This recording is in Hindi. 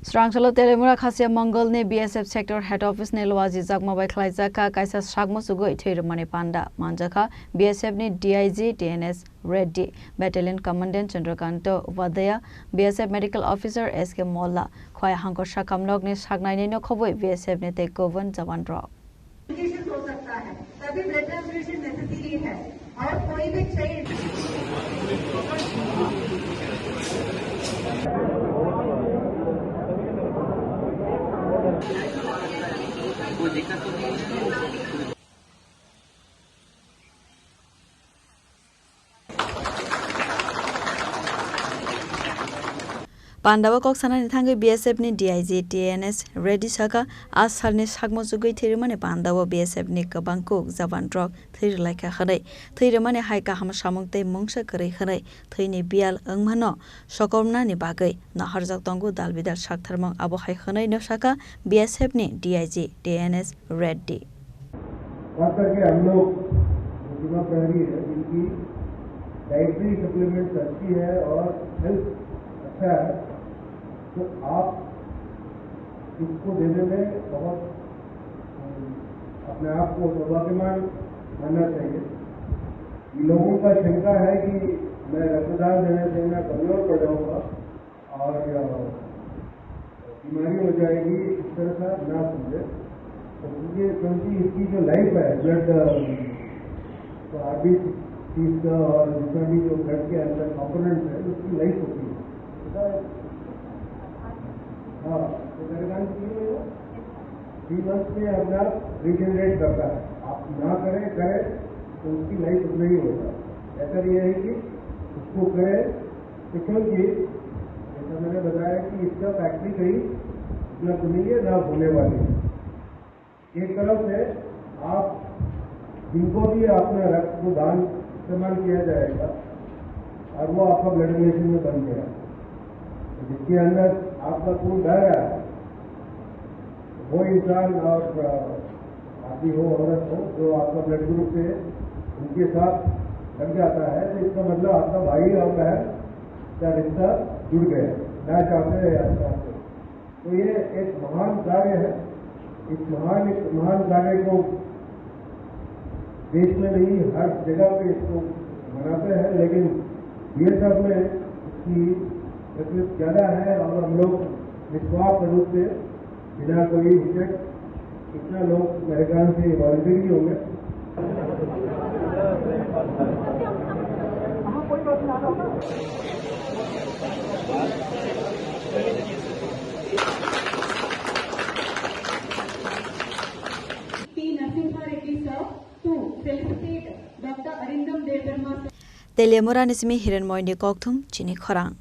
Srangsalo Teliamura Khasiamangal ne BSF sector head office ne Luwajijakma by Khlaijakha Kiasa Sakmwchungwi Thwirwmani Panda Manjakha BSF ne DIG TNS Reddy Battalion Commandant Chandrakanta Upadhay BSF medical officer SK Mawla Khowai Hangkor Sakhamnokni Saknainai no kobwi BSF ne te Kubun Jawanrok हो सकता है तभी ब्लड ट्रांसफ्यूजन नेसेसरी है और कोई भी चाहिए कोई दिक्कत तो नहीं Pandawa kok sana ni thangai BSF ni DIG TNS Reddy saka as sarni Sakmwchungwi Thwirwmani Pandawa BSF ni kabangko Jawanrok Khlaijakha khanai Thwirwmani haika ham samungte mungsa krai khanai thini bial angmano sokomna ni bagai naharjak tongu dalbidar saktharmang abo hai khanai no saka BSF ni DIG TNS Reddy खास करके हम लोग जुमा प्रहरी है जिनकी डाइटरी सप्लीमेंट्स अच्छी है और हेल्थ अच्छा है तो आप इसको देने में बहुत अपने आप को सौभाग्यवान मानना चाहिए। लोगों का शंका है कि मैं रक्तदान देने से मैं कमजोर पड़ जाऊंगा और बीमारी हो जाएगी, इस तरह का ना समझे। तो क्योंकि इसकी जो लाइफ है ब्लड तो आरबीसी का और जितना भी जो ब्लड के अंदर कॉम्पोनेंट है उसकी लाइफ होती है। हाँ तो मेरे ख्याल 3 मंथ में अपना रिजनरेट करता है। आप ना करें तो उसकी लाइफ उतना ही होगा। ऐसा ये है कि उसको करें तो क्योंकि जैसा मैंने बताया कि इसका फैक्ट्री कहीं उपलब्ध नहीं है ना होने वाली है। एक तरफ से आप जिनको भी अपने रक्त को दान इस्तेमाल किया जाएगा और वो आपका ब्लड रिलेशन में बन गया जिसके अंदर आपका खून बह रहा है वो इंसान और आदमी हो औरत हो जो आपका ब्लड ग्रुप से उनके साथ लग जाता है तो इसका मतलब आपका भाई और बहन का रिश्ता जुड़ गया ना चाहते हैं या चाहते। तो ये एक महान कार्य है। इस महान कार्य को देश में नहीं हर जगह पे इसको मनाते हैं लेकिन BSF में इसकी प्रचलित ज्यादा है और हम लोग निस्वार्थ रूप से बिना कोई हिचक इतना लोग मेरे ख्याल से वॉलंटियरी होंगे। Teliamura nismi hirenmoy ni kokthum Chini Khorang